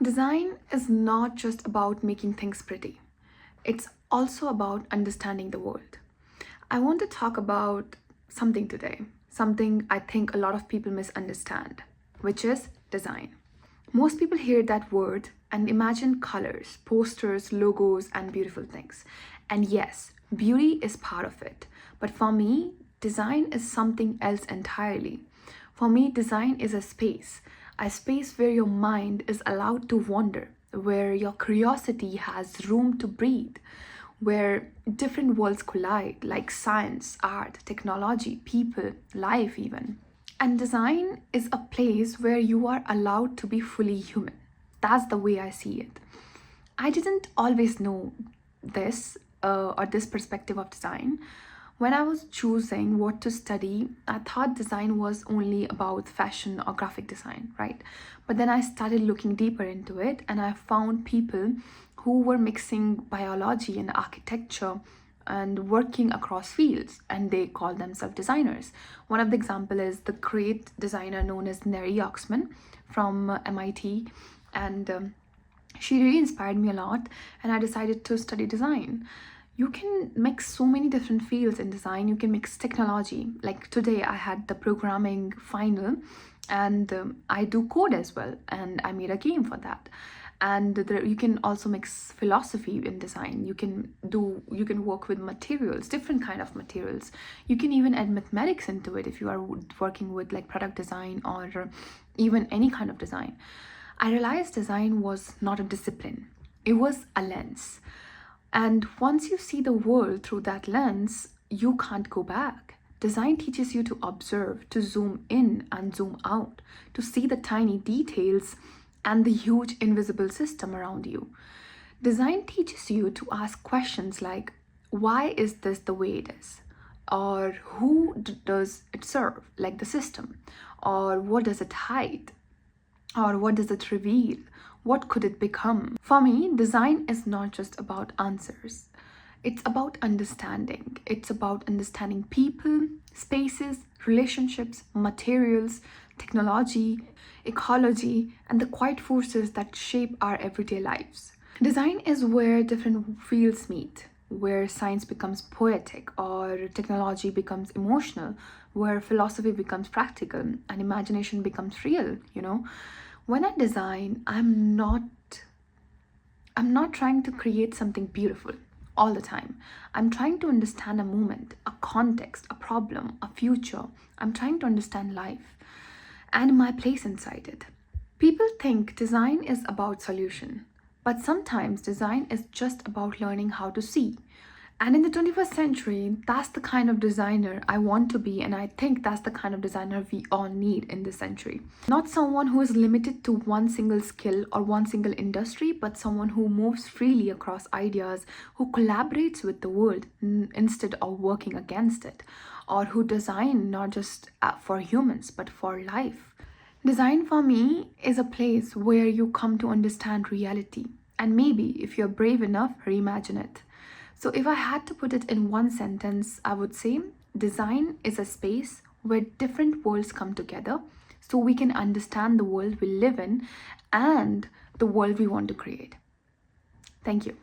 Design is not just about making things pretty, it's also about understanding the world. I want to talk about something today, something I think a lot of people misunderstand, which is design. Most people hear that word and imagine colors, posters, logos, and beautiful things. And yes, beauty is part of it. But for me, design is something else entirely. For me, design is a space where your mind is allowed to wander, where your curiosity has room to breathe, where different worlds collide, like science, art, technology, people, life, even. And design is a place where you are allowed to be fully human. That's the way I see it. I didn't always know this or this perspective of design. When I was choosing what to study, I thought design was only about fashion or graphic design, right? But then I started looking deeper into it and I found people who were mixing biology and architecture and working across fields, and they call themselves designers. One of the example is the great designer known as Neri Oxman from MIT, and she really inspired me a lot, and I decided to study design. You can mix so many different fields in design. You can mix technology, like today I had the programming final, and I do code as well, and I made a game for that. And you can also mix philosophy in design. You can work with materials, different kind of materials. You can even add mathematics into it if you are working with like product design or even any kind of design. I realized design was not a discipline, it was a lens. And once you see the world through that lens, you can't go back. Design teaches you to observe, to zoom in and zoom out, to see the tiny details and the huge invisible system around you. Design teaches you to ask questions like, why is this the way it is? Or who does it serve, like the system? Or what does it hide? Or what does it reveal? What could it become? For me, design is not just about answers. It's about understanding. It's about understanding people, spaces, relationships, materials, technology, ecology, and the quiet forces that shape our everyday lives. Design is where different fields meet, where science becomes poetic or technology becomes emotional, where philosophy becomes practical and imagination becomes real. When I design, I'm not trying to create something beautiful all the time. I'm trying to understand a moment, a context, a problem, a future. I'm trying to understand life and my place inside it. People think design is about solution, but sometimes design is just about learning how to see. And in the 21st century, that's the kind of designer I want to be, and I think that's the kind of designer we all need in this century. Not someone who is limited to one single skill or one single industry, but someone who moves freely across ideas, who collaborates with the world instead of working against it, or who design not just for humans, but for life. Design for me is a place where you come to understand reality, and maybe if you're brave enough, reimagine it. So, if I had to put it in one sentence, I would say design is a space where different worlds come together so we can understand the world we live in and the world we want to create. Thank you.